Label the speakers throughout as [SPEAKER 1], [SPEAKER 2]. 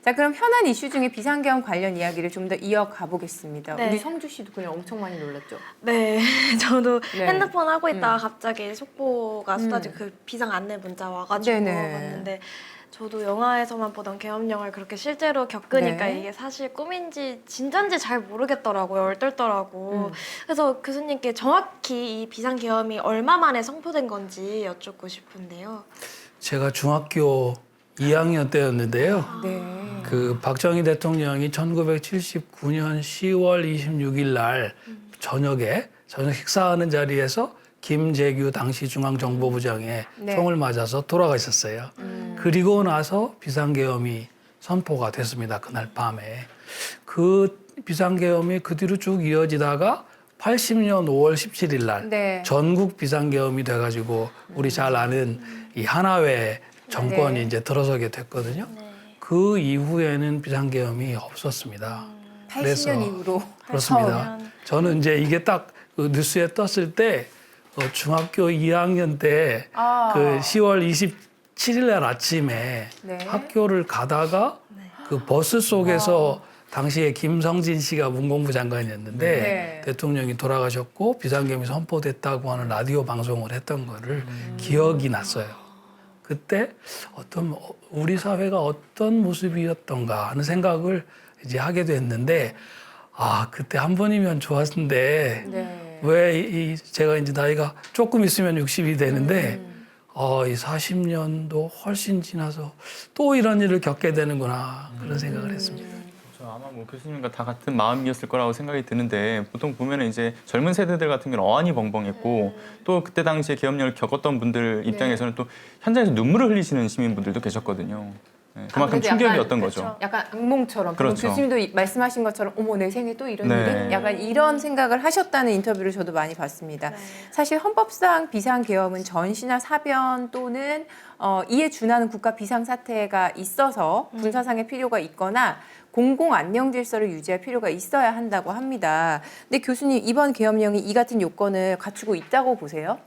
[SPEAKER 1] 자, 그럼 현안 이슈 중에 비상계엄 관련 이야기를 좀 더 이어가 보겠습니다.
[SPEAKER 2] 네.
[SPEAKER 1] 우리 성주 씨도 그냥 엄청 많이 놀랐죠?
[SPEAKER 2] 네, 저도
[SPEAKER 1] 네.
[SPEAKER 2] 핸드폰 하고 있다가 갑자기 속보가 쏟아지고 그 비상 안내 문자 와가지고
[SPEAKER 1] 네네.
[SPEAKER 2] 봤는데 저도 영화에서만 보던 계엄령을 그렇게 실제로 겪으니까
[SPEAKER 1] 네.
[SPEAKER 2] 이게 사실 꿈인지 진짠지 잘 모르겠더라고요. 얼떨더라고. 그래서 교수님께 정확히 이 비상계엄이 얼마 만에 선포된 건지 여쭙고 싶은데요.
[SPEAKER 3] 제가 중학교 2학년 때였는데요.
[SPEAKER 1] 네.
[SPEAKER 3] 그 박정희 대통령이 1979년 10월 26일 날 저녁에 저녁 식사하는 자리에서 김재규 당시 중앙정보부장의
[SPEAKER 1] 네.
[SPEAKER 3] 총을 맞아서 돌아가셨어요. 그리고 나서 비상계엄이 선포가 됐습니다. 그날 밤에. 그 비상계엄이 그 뒤로 쭉 이어지다가 80년 5월 17일 날
[SPEAKER 1] 네.
[SPEAKER 3] 전국 비상계엄이 돼가지고 우리 잘 아는 이 하나회 정권이
[SPEAKER 1] 네.
[SPEAKER 3] 이제 들어서게 됐거든요.
[SPEAKER 2] 네.
[SPEAKER 3] 그 이후에는 비상계엄이 없었습니다.
[SPEAKER 1] 80년 이후로.
[SPEAKER 3] 그렇습니다. 저는 이제 이게 딱 그 뉴스에 떴을 때 중학교 2학년 때
[SPEAKER 1] 아.
[SPEAKER 3] 그 10월 27일 날 아침에
[SPEAKER 1] 네.
[SPEAKER 3] 학교를 가다가 그 버스 속에서 당시에 김성진 씨가 문공부 장관이었는데
[SPEAKER 1] 네.
[SPEAKER 3] 대통령이 돌아가셨고 비상계엄이 선포됐다고 하는 라디오 방송을 했던 거를 기억이 났어요. 그때 어떤 우리 사회가 어떤 모습이었던가 하는 생각을 이제 하게 됐는데 아 그때 한 번이면 좋았는데
[SPEAKER 1] 네.
[SPEAKER 3] 왜 제가 이제 나이가 조금 있으면 60이 되는데 이 40년도 훨씬 지나서 또 이런 일을 겪게 되는구나 그런 생각을 했습니다.
[SPEAKER 4] 아마 뭐 교수님과 다 같은 마음이었을 거라고 생각이 드는데 보통 보면은 이제 젊은 세대들 같은 경우는 어안이 벙벙했고 또 그때 당시에 계엄령을 겪었던 분들 입장에서는 또 현장에서 눈물을 흘리시는 시민분들도 계셨거든요. 네, 그만큼
[SPEAKER 1] 아무래도
[SPEAKER 4] 충격이었던
[SPEAKER 1] 약간,
[SPEAKER 4] 거죠.
[SPEAKER 1] 약간 악몽처럼.
[SPEAKER 4] 그렇죠.
[SPEAKER 1] 교수님도 말씀하신 것처럼 어머 내 생에 또 이런
[SPEAKER 4] 네.
[SPEAKER 1] 일이? 약간 이런 생각을 하셨다는 인터뷰를 저도 많이 봤습니다.
[SPEAKER 2] 네.
[SPEAKER 1] 사실 헌법상 비상계엄은 전시나 사변 또는 이에 준하는 국가 비상사태가 있어서 군사상의 필요가 있거나 공공 안녕 질서를 유지할 필요가 있어야 한다고 합니다. 근데 교수님 이번 계엄령이 이 같은 요건을 갖추고 있다고 보세요?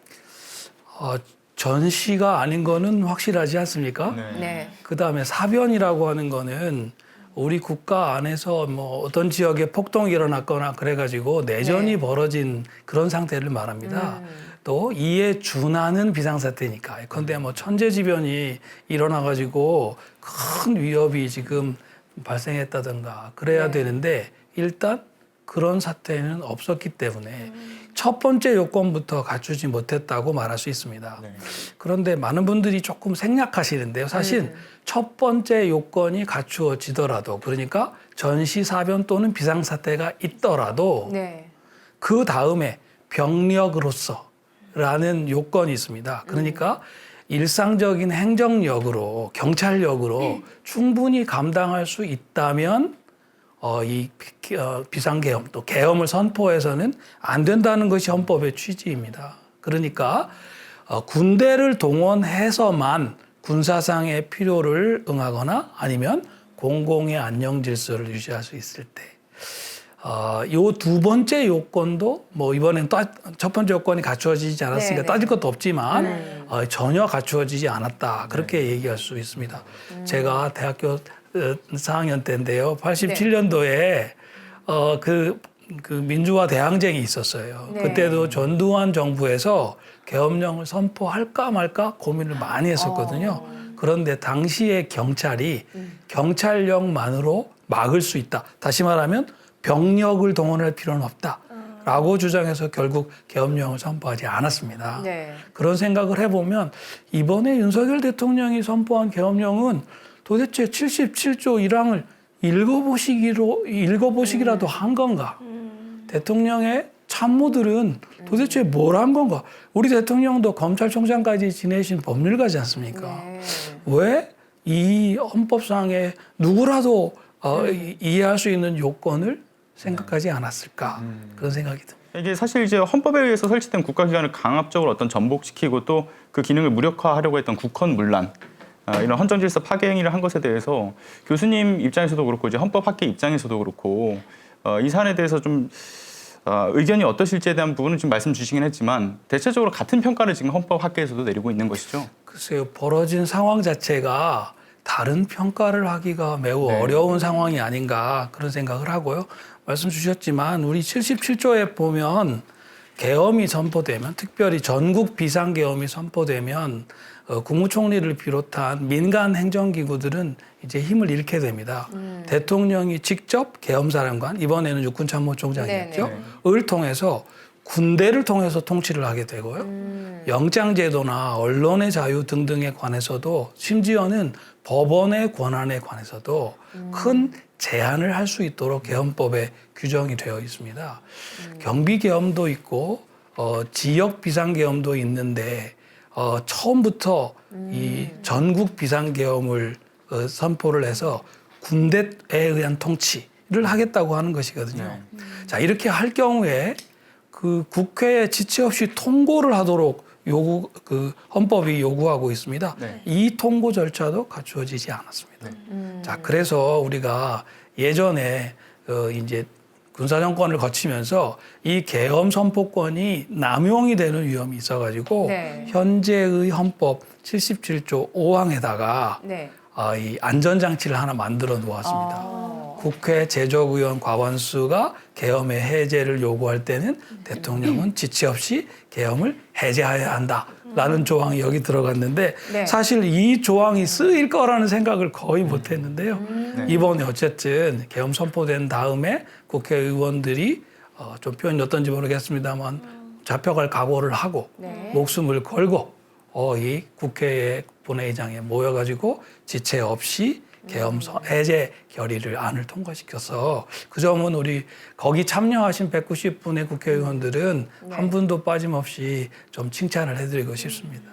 [SPEAKER 3] 전시가 아닌 거는 확실하지 않습니까?
[SPEAKER 1] 네.
[SPEAKER 3] 그다음에 사변이라고 하는 거는 우리 국가 안에서 뭐 어떤 지역에 폭동이 일어났거나 그래가지고 내전이
[SPEAKER 1] 네.
[SPEAKER 3] 벌어진 그런 상태를 말합니다. 또 이에 준하는 비상사태니까. 예컨대 뭐 천재지변이 일어나가지고 큰 위협이 지금 발생했다든가 그래야 되는데 일단 그런 사태는 없었기 때문에 첫 번째 요건부터 갖추지 못했다고 말할 수 있습니다.
[SPEAKER 4] 네.
[SPEAKER 3] 그런데 많은 분들이 조금 생략하시는데요. 사실 첫 번째 요건이 갖추어지더라도 그러니까 전시, 사변 또는 비상사태가 있더라도
[SPEAKER 1] 네.
[SPEAKER 3] 그 다음에 병력으로서라는 요건이 있습니다. 그러니까 일상적인 행정력으로 경찰력으로 충분히 감당할 수 있다면 이 비상계엄 또 계엄을 선포해서는 안 된다는 것이 헌법의 취지입니다. 그러니까 군대를 동원해서만 군사상의 필요를 응하거나 아니면 공공의 안녕 질서를 유지할 수 있을 때 요 두 번째 요건도 뭐 이번엔 첫 번째 요건이 갖추어지지 않았으니까
[SPEAKER 1] 네,
[SPEAKER 3] 따질 것도 없지만 전혀 갖추어지지 않았다 그렇게 얘기할 수 있습니다. 제가 대학교 4학년 때인데요. 87년도에 그 민주화 대항쟁이 있었어요.
[SPEAKER 1] 네.
[SPEAKER 3] 그때도 전두환 정부에서 계엄령을 선포할까 말까 고민을 많이 했었거든요. 그런데 당시의 경찰이 경찰력만으로 막을 수 있다. 다시 말하면 병력을 동원할 필요는 없다라고 주장해서 결국 계엄령을 선포하지 않았습니다.
[SPEAKER 1] 네.
[SPEAKER 3] 그런 생각을 해보면 이번에 윤석열 대통령이 선포한 계엄령은 도대체 77조 1항을 읽어보시기라도 한 건가? 대통령의 참모들은 도대체 뭘 한 건가? 우리 대통령도 검찰총장까지 지내신 법률가지 않습니까?
[SPEAKER 1] 네.
[SPEAKER 3] 왜 이 헌법상에 누구라도 이해할 수 있는 요건을 생각하지 않았을까? 그런 생각이 듭니다.
[SPEAKER 4] 이게 사실 이제 헌법에 의해서 설치된 국가기관을 강압적으로 어떤 전복시키고 또 그 기능을 무력화하려고 했던 국헌문란 이런 헌정질서 파괴 행위를 한 것에 대해서 교수님 입장에서도 그렇고 이제 헌법학계 입장에서도 그렇고 이 사안에 대해서 좀 의견이 어떠실지에 대한 부분은 지금 말씀 주시긴 했지만 대체적으로 같은 평가를 지금 헌법학계에서도 내리고 있는 것이죠.
[SPEAKER 3] 글쎄요, 벌어진 상황 자체가 다른 평가를 하기가 매우
[SPEAKER 4] 네.
[SPEAKER 3] 어려운 상황이 아닌가 그런 생각을 하고요. 말씀 주셨지만 우리 77조에 보면 계엄이 선포되면 특별히 전국 비상계엄이 선포되면 국무총리를 비롯한 민간 행정기구들은 이제 힘을 잃게 됩니다. 대통령이 직접 계엄사령관, 이번에는 육군참모총장이었죠.
[SPEAKER 4] 네네.
[SPEAKER 3] 을 통해서 군대를 통해서 통치를 하게 되고요. 영장제도나 언론의 자유 등등에 관해서도 심지어는 법원의 권한에 관해서도 큰 제한을 할 수 있도록 계엄법에 규정이 되어 있습니다. 경비계엄도 있고 지역 비상계엄도 있는데 처음부터 이 전국 비상계엄을 선포를 해서 군대에 의한 통치를 하겠다고 하는 것이거든요. 자, 이렇게 할 경우에 그 국회에 지체 없이 통고를 하도록 헌법이 요구하고 있습니다.
[SPEAKER 4] 네.
[SPEAKER 3] 이 통고 절차도 갖추어지지 않았습니다. 자, 그래서 우리가 예전에 이제 군사정권을 거치면서 이 계엄 선포권이 남용이 되는 위험이 있어가지고
[SPEAKER 1] 네.
[SPEAKER 3] 현재의 헌법 77조 5항에다가
[SPEAKER 1] 네.
[SPEAKER 3] 이 안전장치를 하나 만들어 놓았습니다. 국회 제적의원 과반수가 계엄의 해제를 요구할 때는 대통령은 지체 없이 계엄을 해제해야 한다라는 조항이 여기 들어갔는데
[SPEAKER 1] 네.
[SPEAKER 3] 사실 이 조항이 쓰일 거라는 생각을 거의 못 했는데요.
[SPEAKER 4] 네.
[SPEAKER 3] 이번에 어쨌든 계엄 선포된 다음에 국회의원들이 좀 표현이 어떤지 모르겠습니다만 잡혀갈 각오를 하고
[SPEAKER 1] 네.
[SPEAKER 3] 목숨을 걸고 이 국회의 본회의장에 모여가지고 지체 없이 계엄 해제 결의를 안을 통과시켜서 그 점은 우리 거기 참여하신 190분의 국회의원들은 한 분도 빠짐없이 좀 칭찬을 해드리고 싶습니다.